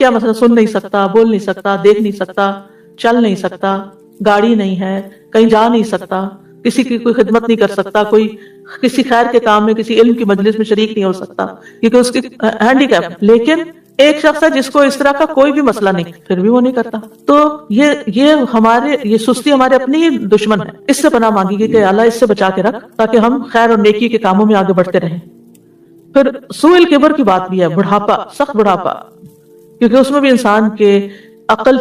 کیا مثلا سن نہیں سکتا، بول نہیں سکتا، دیکھ نہیں سکتا، چل نہیں سکتا، گاڑی نہیں ہے، کہیں جا نہیں سکتا، کسی کی کوئی خدمت نہیں کر سکتا، کوئی کسی خیر کے کام میں، کسی علم کی مجلس میں شریک نہیں ہو سکتا کیونکہ اس کی ہینڈی کیپ. لیکن ایک شخص ہے جس کو اس طرح کا کوئی بھی مسئلہ نہیں، پھر بھی وہ نہیں کرتا. تو یہ سستی ہمارے اپنی ہی دشمن ہے. اس سے پناہ مانگی گئی کہ اللہ اس سے بچا کے رکھ تاکہ ہم خیر اور نیکی کے کاموں میں آگے بڑھتے رہیں. پھر سوء الکبر کی بات بھی ہے، بڑھاپا، سخت بڑھاپا، کیونکہ اس میں بھی انسان کی عقل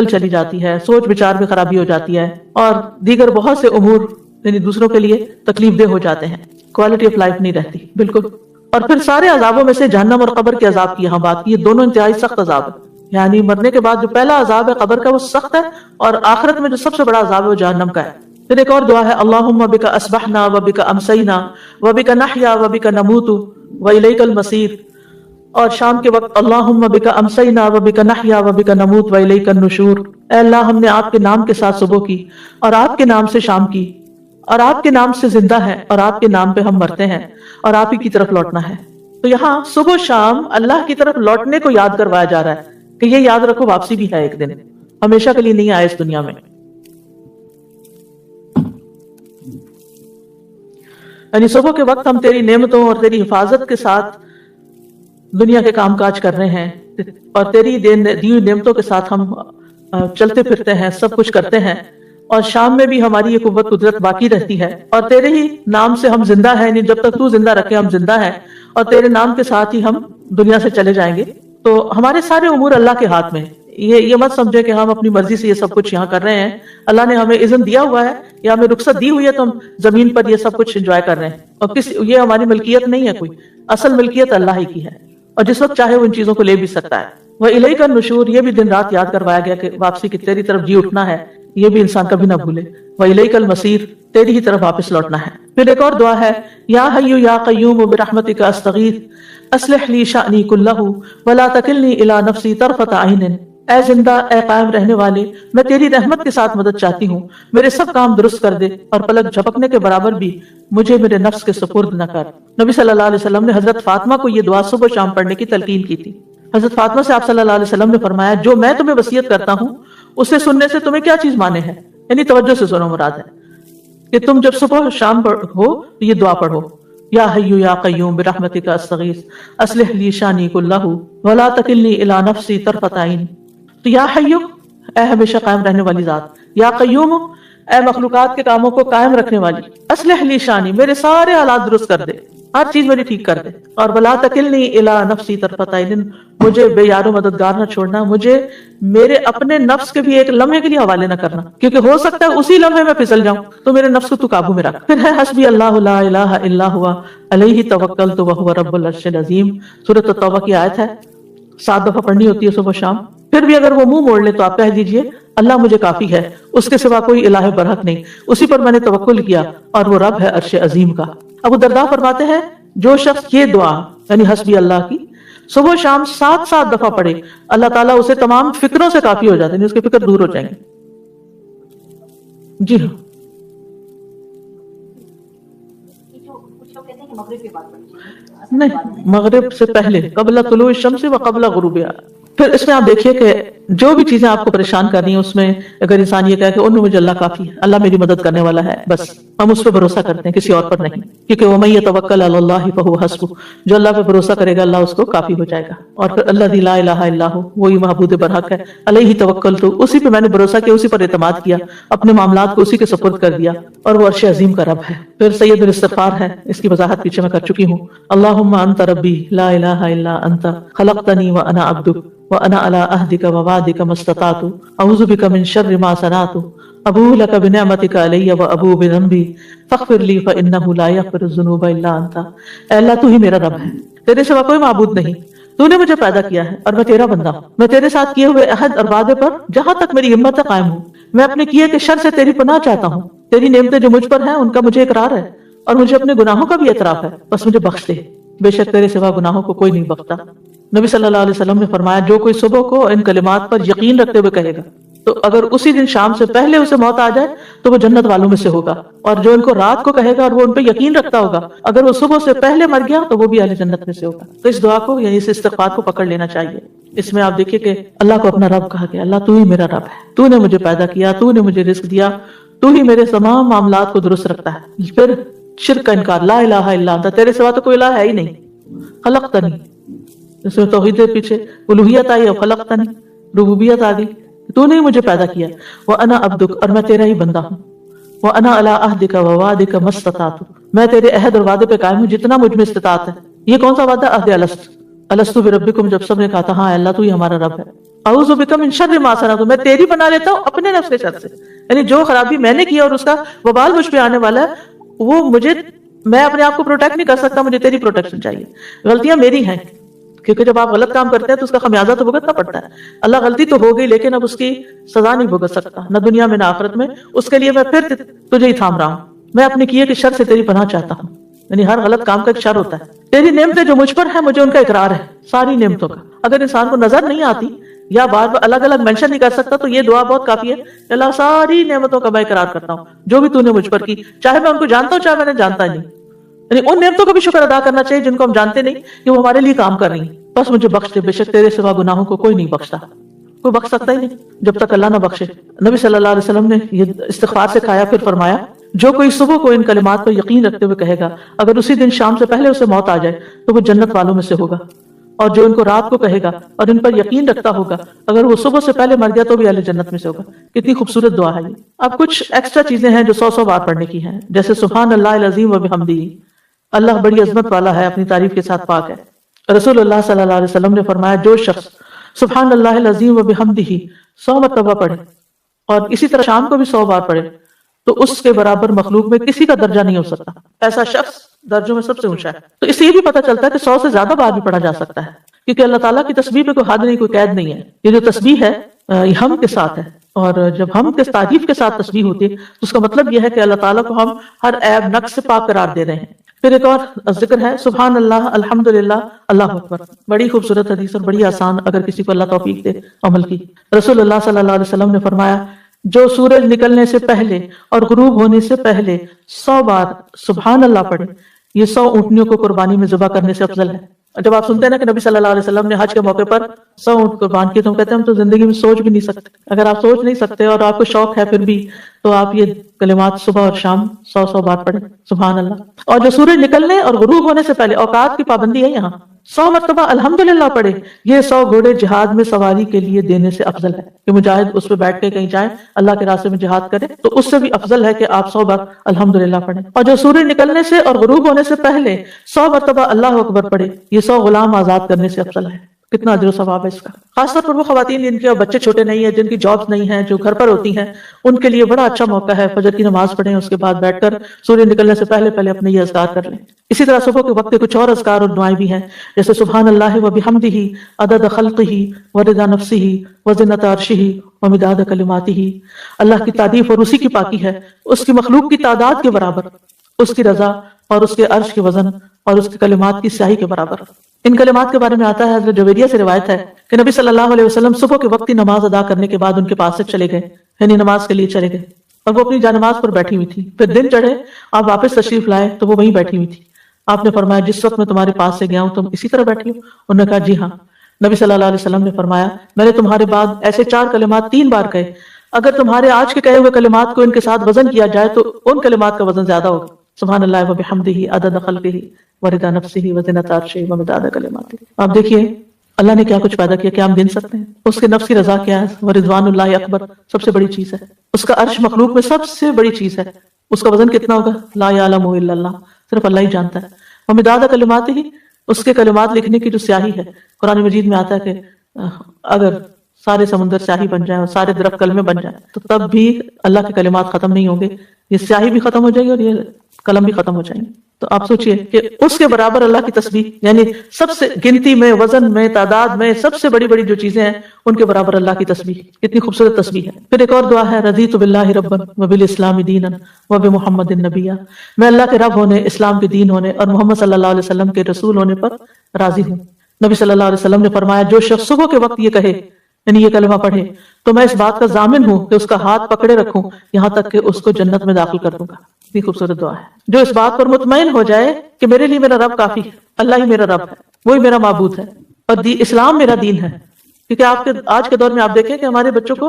چلی جاتی ہے، سوچ بچار میں خرابی ہو جاتی ہے، اور دیگر بہت سے امور یعنی دوسروں کے لیے تکلیف دہ ہو جاتے ہیں. کوالٹی آف لائف نہیں رہتی بالکل. اور پھر سارے عذابوں میں سے جہنم اور قبر کے عذاب کی یہاں بات کی. یہ دونوں انتہائی سخت عذاب ہے. یعنی مرنے کے بعد جو پہلا عذاب ہے قبر کا وہ سخت ہے، اور آخرت میں جو سب سے بڑا عذاب ہے وہ جہنم کا ہے. پھر ایک اور دعا ہے، اللہم بک اصبحنا وبک امسینا وبک نحیا وبک نموت والیک المصیر. اور شام کے وقت اللہم بک امسینا وبک نحیا وبک نموت والیک النشور. اے اللہ، ہم نے آپ کے نام کے ساتھ صبح کی، اور آپ کے نام سے شام کی، اور آپ کے نام سے زندہ ہے، اور آپ کے نام پہ ہم مرتے ہیں، اور آپ ہی کی طرف لوٹنا ہے. تو یہاں صبح شام اللہ کی طرف لوٹنے کو یاد کروایا جا رہا ہے کہ یہ یاد رکھو واپسی بھی ہے ایک دن، ہمیشہ کے لیے نہیں آئے اس دنیا میں. یعنی صبح کے وقت ہم تیری نعمتوں اور تیری حفاظت کے ساتھ دنیا کے کام کاج کر رہے ہیں، اور تیری دی ہوئی نعمتوں کے ساتھ ہم چلتے پھرتے ہیں، سب کچھ کرتے ہیں. اور شام میں بھی ہماری یہ قوت قدرت باقی رہتی ہے، اور تیرے ہی نام سے ہم زندہ ہیں. یعنی جب تک تو زندہ رکھے ہم زندہ ہیں، اور تیرے نام کے ساتھ ہی ہم دنیا سے چلے جائیں گے. تو ہمارے سارے امور اللہ کے ہاتھ میں. یہ مت سمجھے کہ ہم اپنی مرضی سے یہ سب کچھ یہاں کر رہے ہیں. اللہ نے ہمیں اذن دیا ہوا ہے یا ہمیں رخصت دی ہوئی ہے تو ہم زمین پر یہ سب کچھ انجوائے کر رہے ہیں، اور یہ ہماری ملکیت نہیں ہے کوئی. اصل ملکیت اللہ ہی کی ہے، اور جس وقت چاہے وہ ان چیزوں کو لے بھی سکتا ہے. وَإِلَيْكَ النُّشُورُ، یہ بھی دن رات یاد کروایا گیا کہ واپسی کی تیری طرف جی اٹھنا ہے. یہ بھی انسان کبھی نہ بھولے. وَإِلَيْكَ الْمَصِيرُ، تیری ہی طرف واپس لوٹنا ہے. پھر ایک اور دعا ہے، یا حی یا قیوم برحمتک استغیث اصلح لی شأنی کلہ ولا تکلنی الی نفسی طرفۃ عین. اے زندہ، اے قائم رہنے والے، میں تیری رحمت کے ساتھ مدد چاہتی ہوں، میرے سب کام درست کر دے، اور پلک جھپکنے کے برابر بھی مجھے میرے نفس کے سپرد نہ کر. نبی صلی اللہ علیہ وسلم نے حضرت فاطمہ کو یہ دعا صبح شام پڑھنے کی تلقین کی تھی. حضرت فاطمہ سے آپ صلی اللہ علیہ وسلم نے فرمایا، جو میں تمہیں وصیت کرتا ہوں اسے سننے سے تمہیں کیا چیز مانے ہے. یعنی توجہ سے سنو، مراد ہے کہ تم جب صبح شام ہو تو یہ دعا پڑھو، یا حی یا قیوم برحمتک استغیث اصلح لی شانی کلہ ولا تکلنی الی نفسی طرفۃ عین. تو یا حی، اے ہمیشہ قائم رہنے والی ذات، یا قیوم، اے مخلوقات کے کاموں کو قائم رکھنے والی، اصلح لی شانی، میرے سارے حالات درست کر دے، ہر چیز میری ٹھیک کر دے، اور ولا تکلنی الی نفسی طرفۃ عین، مجھے بے یار و مددگار نہ چھوڑنا، مجھے میرے اپنے نفس کے بھی ایک لمحے کے لیے حوالے نہ کرنا، کیونکہ ہو سکتا ہے اسی لمحے میں پھسل جاؤں، تو میرے نفس کو تو قابو میں رکھ. پھر ہے حسبی اللہ لا الہ الا ہوا علیہ توکلت وہو رب العرش العظیم. سورۃ التوبہ کی آیت ہے، 7 دفعہ پڑھنی ہوتی ہے صبح شام. پھر بھی اگر وہ منہ موڑ لے تو آپ کہہ دیجئے، اللہ مجھے کافی ہے، اس کے سوا کوئی الہ برحق نہیں، اسی پر میں نے توکل کیا، اور وہ رب ہے عرش عظیم کا. ابو درداء فرماتے ہیں، جو شخص یہ دعا یعنی حسبی اللہ کی صبح شام 7 دفعہ پڑھے، اللہ تعالیٰ اسے تمام فکروں سے کافی ہو جاتے ہیں، اس کے فکر دور ہو جائیں گے. جی ہاں، نہیں، مغرب سے پہلے، قبل طلوع الشمس و قبل غروبها. پھر اس میں آپ دیکھیے کہ جو بھی چیزیں آپ کو پریشان کر رہی ہیں اس میں اگر انسان یہ کہے کہ ان میں مجھے اللہ کافی ہے، اللہ میری مدد کرنے والا ہے، بس ہم اس پہ بھروسہ کرتے ہیں، کسی اور پر نہیں، کیونکہ وَمَن يَتَوَكَّلْ عَلَى اللَّهِ فَهُوَ حَسْبُهُ، جو اللہ پہ بھروسہ کرے گا اللہ اس کو کافی ہو جائے گا. اور پھر الذی لا الہ الا هو، وہی معبود برحق ہے، علیہ توکلت، اسی پہ میں نے بھروسہ کیا، اسی پر اعتماد کیا، اپنے معاملات کو اسی کے سپرد کر دیا، اور وہ عرش عظیم کا رب ہے. پھر سید الاستغفار ہے، اس کی وضاحت پیچھے میں کر چکی ہوں. اللہم انت ربی لا الہ الا انت خلقتنی وانا عبدک وَأَنَا عَلَىٰ أَهْدِكَ وَوَعْدِكَ مَا اسْتَطَعْتُ أَعُوذُ بِكَ مِن شَرِّ مَا صَنَعْتُ أَبُوءُ لَكَ بِنِعْمَتِكَ عَلَيَّ وَأَبُوءُ بِذَنبِي فَاغْفِرْ لِي فَإِنَّهُ لَا يَغْفِرُ الذُّنُوبَ إِلَّا أَنْتَ. اے اللہ، تو ہی میرا رب ہے، تیرے سوا کوئی معبود نہیں، تو نے مجھے پیدا کیا ہے اور میں تیرا بندہ ہوں. میں تیرے ساتھ کیے ہوئے عہد اور وعدے پر جہاں تک میری ہمت ہے قائم ہوں. میں اپنے کیے کے شر سے تیری پناہ چاہتا ہوں. تیری نعمتیں جو مجھ پر ہیں ان کا مجھے اقرار ہے، اور مجھے اپنے گناہوں کا بھی اعتراف ہے، بس مجھے بخش دے، بے شک تیرے سوا گناہوں کو کوئی نہیں بخشتا. نبی صلی اللہ علیہ وسلم نے فرمایا، جو کوئی صبح کو ان کلمات پر یقین رکھتے ہوئے کہے گا تو اگر اسی دن شام سے پہلے اسے موت آ جائے تو وہ جنت والوں میں سے ہوگا، اور جو ان کو رات کو کہے گا اور وہ ان پہ یقین رکھتا ہوگا، اگر وہ صبح سے پہلے مر گیا تو وہ بھی اہل جنت میں سے ہوگا. تو اس دعا کو یعنی اس استغفار کو پکڑ لینا چاہیے. اس میں آپ دیکھیے کہ اللہ کو اپنا رب کہا گیا. اللہ تو ہی میرا رب ہے, تو نے مجھے پیدا کیا, تو نے مجھے رزق دیا, تو ہی میرے تمام معاملات کو درست رکھتا ہے. پھر شرک کا انکار, لا الہ الا انت, تیرے سوا تو کوئی الہ ہے ہی نہیں. خلقتنی, اس میں توحید کے پیچھے الوہیت آئی, اور خلقتنی ربوبیت آ گئی, تو نے مجھے پیدا کیا. وانا عبدک, اور میں تیرا ہی بندہ ہوں. وانا علی عہدک ووعدک ما استطعت, میں تیرے عہد اور وعدے پہ قائم ہوں جتنا مجھ میں استطاعت ہے. یہ کون سا وعدہ؟ عہد الست, الست بربکم, جب سب نے کہا تھا ہاں اللہ تو ہی ہمارا رب ہے. اعوذ بک من شر ما صنعت, میں تیری پناہ لیتا ہوں اپنے نفس کے شر سے, یعنی جو خرابی میں نے کی اور اس کا وبال مجھ پہ آنے والا ہے وہ مجھے, میں اپنے آپ کو پروٹیکٹ نہیں کر سکتا, مجھے تیری پروٹیکشن چاہیے. غلطیاں میری ہیں, کیونکہ جب آپ غلط کام کرتے ہیں تو اس کا خمیازہ تو بھگتنا پڑتا ہے. اللہ غلطی تو ہو گئی لیکن اب اس کی سزا نہیں بھگت سکتا, نہ دنیا میں نہ آخرت میں. اس کے لیے میں پھر تجھے ہی تھام رہا ہوں. میں اپنے کیے کے شر سے تیری پناہ چاہتا ہوں. یعنی ہر غلط کام کا ایک شر ہوتا ہے. تیری نعمتیں جو مجھ پر ہیں مجھے ان کا اقرار ہے, ساری نعمتوں کا. اگر انسان کو نظر نہیں آتی یا بار بار الگ الگ مینشن نہیں کر سکتا تو یہ دعا بہت کافی ہے. اللہ ساری نعمتوں کا میں اقرار کرتا ہوں جو بھی تو نے مجھ پر کی, چاہے میں ان کو جانتا ہوں چاہے میں نے جانتا ہی نہیں. یعنی ان نعمتوں کا بھی شکر ادا کرنا چاہیے جن کو ہم جانتے نہیں کہ وہ ہمارے لیے کام کر رہی ہیں. بس مجھے بخش دے, بے شک تیرے سوا گناہوں کو کوئی نہیں بخشتا, کوئی بخش سکتا ہی نہیں جب تک اللہ نہ بخشے. نبی صلی اللہ علیہ وسلم نے یہ استغفار سکھایا, پھر فرمایا جو کوئی صبح کو ان کلمات پر یقین رکھتے ہوئے کہے گا, اگر اسی دن شام سے پہلے اسے موت آ جائے تو وہ جنت والوں میں سے ہوگا. اور جو ان کو رات کو کہے گا اور ان پر یقین رکھتا ہوگا, اگر وہ صبح سے پہلے مر گیا تو بھی اہل جنت میں سے ہوگا. کتنی خوبصورت دعا ہے یہ. اب کچھ ایکسٹرا چیزیں ہیں جو 100 بار پڑھنے کی ہیں, جیسے سبحان اللہ العظیم و بحمدہ, اللہ بڑی عظمت والا ہے, اپنی تعریف کے ساتھ پاک ہے. رسول اللہ صلی اللہ علیہ وسلم نے فرمایا جو شخص سبحان اللہ العظیم و بحمدہ 100 مرتبہ پڑھے اور اسی طرح شام کو بھی 100 بار پڑھے تو اس کے برابر مخلوق میں کسی کا درجہ نہیں ہو سکتا. ایسا شخص درجوں میں سب سے اونچا ہے. تو اس سے یہ بھی پتہ چلتا ہے کہ 100 سے زیادہ بار بھی پڑھا جا سکتا ہے, کیونکہ اللہ تعالیٰ کی تسبیح پہ کوئی حد نہیں, کوئی قید نہیں ہے. یہ جو تسبیح ہے یہ ہم کے ساتھ ہے, اور جب ہم کے تعریف کے ساتھ تسبیح ہوتی ہے تو اس کا مطلب یہ ہے کہ اللہ تعالیٰ کو ہم ہر عیب نقص سے پاک قرار دے رہے ہیں. پھر ایک اور ذکر ہے سبحان اللہ الحمدللہ اللہ اکبر. بڑی خوبصورت حدیث اور بڑی آسان, اگر کسی کو اللہ توفیق دے عمل کی. رسول اللہ صلی اللہ علیہ وسلم نے فرمایا جو سورج نکلنے سے پہلے اور غروب ہونے سے پہلے 100 بار سبحان اللہ پڑھے, یہ 100 اونٹنیوں کو قربانی میں ذبح کرنے سے افضل ہے. جب آپ سنتے ہیں نا کہ نبی صلی اللہ علیہ وسلم نے حج کے موقع پر 100 اونٹ قربان کیے تو ہم کہتے ہیں ہم تو زندگی میں سوچ بھی نہیں سکتے. اگر آپ سوچ نہیں سکتے اور آپ کو شوق ہے پھر بھی, تو آپ یہ کلمات صبح اور شام 100 بار پڑھیں سبحان اللہ. اور جو سورج نکلنے اور غروب ہونے سے پہلے, اوقات کی پابندی ہے یہاں, 100 مرتبہ الحمدللہ پڑھے. یہ 100 گھوڑے جہاد میں سواری کے لیے دینے سے افضل ہے کہ مجاہد اس پہ بیٹھ کے کہیں جائیں اللہ کے راستے میں جہاد کرے, تو اس سے بھی افضل ہے کہ آپ 100 بار الحمدللہ پڑھیں. اور جو سورج نکلنے سے اور غروب ہونے سے پہلے 100 مرتبہ اللہ اکبر پڑھے, یہ 100 غلام آزاد کرنے سے افضل ہے. کتنا اجر و ثواب ہے اس کا. خاص طور پر وہ خواتین جن کے بچے چھوٹے نہیں ہیں, جن کی جابس نہیں ہیں, جو گھر پر ہوتی ہیں, ان کے لیے بڑا اچھا موقع ہے. فجر کی نماز پڑھیں, اس کے بعد بیٹھ کر سورج نکلنے سے پہلے اپنے یہ اذکار کر لیں. اسی طرح صبح کے وقت کچھ اور اذکار اور دعائیں بھی ہیں, جیسے سبحان اللہ و بحمدہ عدد خلقہ ورضا نفسہ وزنۃ عرشہ ومداد کلماتہ. اللہ کی تعریف اور اسی کی پاکی ہے, اس کی مخلوق کی تعداد کے برابر, اس کی رضا اور اس کے عرش کے وزن اور اس کے کلمات کی سیاہی کے برابر. ان کلمات کے بارے میں آتا ہے, حضرت جویریہ سے روایت ہے کہ نبی صلی اللہ علیہ وسلم صبح کے وقت نماز ادا کرنے کے بعد ان کے پاس سے چلے گئے, یعنی نماز کے لیے چلے گئے, اور وہ اپنی جانماز پر بیٹھی ہوئی تھی. پھر دن چڑھے, آپ واپس تشریف لائے تو وہ وہیں بیٹھی ہوئی تھی. آپ نے فرمایا جس وقت میں تمہارے پاس سے گیا ہوں تم اسی طرح بیٹھی ہو؟ انہوں نے کہا جی ہاں. نبی صلی اللہ علیہ وسلم نے فرمایا میں نے تمہارے بعد ایسے 4 کلمات 3 بار کہے, اگر تمہارے آج کے کہے ہوئے کلمات کو ان کے ساتھ وزن کیا جائے تو ان کلمات کا وزن زیادہ ہوگا. سبحان اللہ و بحمدہ عدد خلقہ ورضا نفسہ وزنۃ عرشہ ومداد کلماتہ. آپ دیکھیے اللہ نے کیا کچھ پیدا کیا, کیا ہم گن سکتے ہیں؟ اس کے نفس کی رضا کیا ہے, ورضوان اللہ اکبر, سب سے بڑی چیز ہے. اس کا عرش مخلوق میں سب سے بڑی چیز ہے, اس کا وزن کتنا ہوگا لا یعلم الا اللہ, صرف اللہ ہی جانتا ہے. ومداد کلماتہ, اس کے کلمات لکھنے کی جو سیاہی ہے, قرآن مجید میں آتا ہے کہ اگر سارے سمندر سیاہی بن جائیں اور سارے درخت کلمے بن جائیں تو تب بھی اللہ کے کلمات ختم نہیں ہوں گے. یہ سیاہی بھی ختم ہو جائے گی اور یہ قلم بھی ختم ہو جائیں گے. تو آپ سوچئے کہ اس کے برابر اللہ کی تسبیح, یعنی سب سے گنتی میں, وزن میں, تعداد میں سب سے بڑی بڑی جو چیزیں ہیں ان کے برابر اللہ کی تسبیح. کتنی خوبصورت تسبیح ہے. پھر ایک اور دعا ہے رضیت باللہ ربا وبالاسلام دینا وبمحمد نبیا. میں اللہ کے رب ہونے, اسلام کے دین ہونے اور محمد صلی اللہ علیہ وسلم کے رسول ہونے پر راضی ہوں. نبی صلی اللہ علیہ وسلم نے فرمایا جو شخص صبح کے وقت یہ کہے, یعنی یہ کلمہ پڑھے, تو میں اس بات کا ضامن ہوں کہ اس کا ہاتھ پکڑے رکھوں یہاں تک کہ اس کو جنت میں داخل کر دوں گا. اتنی خوبصورت دعا ہے. جو اس بات پر مطمئن ہو جائے کہ میرے لیے میرا رب کافی ہے, اللہ ہی میرا رب ہے, وہی میرا معبود ہے, اور اسلام میرا دین ہے, کیونکہ آپ کے آج کے دور میں آپ دیکھیں کہ ہمارے بچوں کو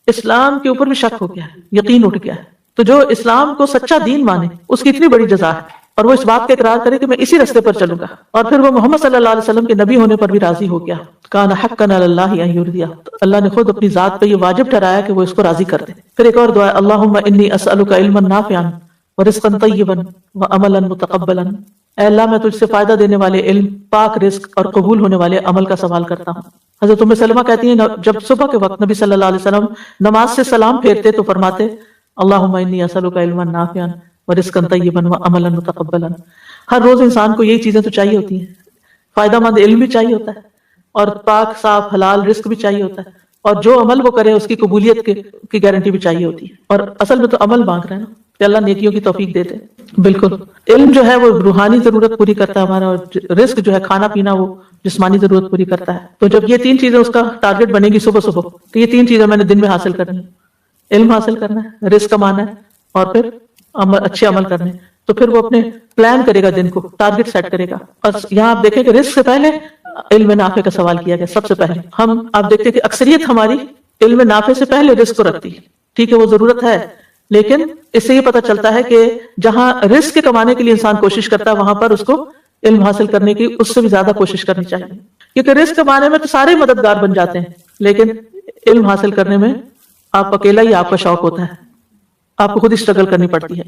اسلام کے اوپر بھی شک ہو گیا ہے، یقین اٹھ گیا ہے. تو جو اسلام کو سچا دین مانے اس کی اتنی بڑی جزا ہے، اور وہ اس بات کا اقرار کرے کہ میں اسی راستے پر چلوں گا، اور پھر وہ محمد صلی اللہ علیہ وسلم کے نبی ہونے پر بھی راضی ہو گیا. کان حقا علی اللہ ان یرضیہ، اللہ نے خود اپنی ذات پہ یہ واجب ٹھہرایا کہ وہ اس کو راضی کر دے. پھر ایک اور دعا ہے، اللہم انی اسألک علما نافعا ورزقا طیبا وعملا متقبلا. اے اللہ میں تجھ سے فائدہ دینے والے علم، پاک رزق اور قبول ہونے والے عمل کا سوال کرتا ہوں. حضرت ام سلمہ کہتی ہیں جب صبح کے وقت نبی صلی اللہ علیہ وسلم نماز سے سلام پھیرتے تو فرماتے اللہم انی اسألک علما نافعا ورزقا طیبا وعملا متقبلا. ہر روز انسان کو یہی چیزیں تو چاہیے ہوتی ہیں، فائدہ مند علم بھی چاہیے ہوتا ہے، اور پاک صاف حلال رزق بھی چاہیے ہوتا ہے، اور جو عمل وہ کرے اس کی قبولیت کی گارنٹی بھی چاہیے ہوتی ہے. اور اصل میں تو عمل مانگ رہے ہیں نا کہ اللہ نیکیوں کی توفیق دیتے. بالکل علم جو ہے وہ روحانی ضرورت پوری کرتا ہے ہمارا، اور رزق جو ہے کھانا پینا وہ جسمانی ضرورت پوری کرتا ہے. تو جب یہ تین چیزیں اس کا ٹارگٹ بنے گی صبح صبح، تو یہ تین چیزیں میں نے دن میں حاصل کرنی ہے، علم حاصل کرنا ہے، رزق کمانا ہے، اور پھر اچھے عمل کرنے. تو پھر وہ اپنے پلان کرے گا، دن کو ٹارگٹ سیٹ کرے گا. اور یہاں آپ دیکھیں کہ رزق سے پہلے علم نافع کا سوال کیا گیا سب سے پہلے. آپ دیکھتے ہیں کہ اکثریت ہماری علم نافع سے پہلے رزق کو رکھتی ہے. ٹھیک ہے وہ ضرورت ہے، لیکن اس سے یہ پتہ چلتا ہے کہ جہاں رزق کمانے کے لیے انسان کوشش کرتا ہے وہاں پر اس کو علم حاصل کرنے کی اس سے بھی زیادہ کوشش کرنی چاہیے. کیونکہ رزق کمانے میں تو سارے مددگار بن جاتے ہیں، لیکن علم حاصل کرنے میں آپ اکیلا ہی آپ کا شوق ہوتا ہے، آپ کو خود اسٹرگل کرنی پڑتی ہے.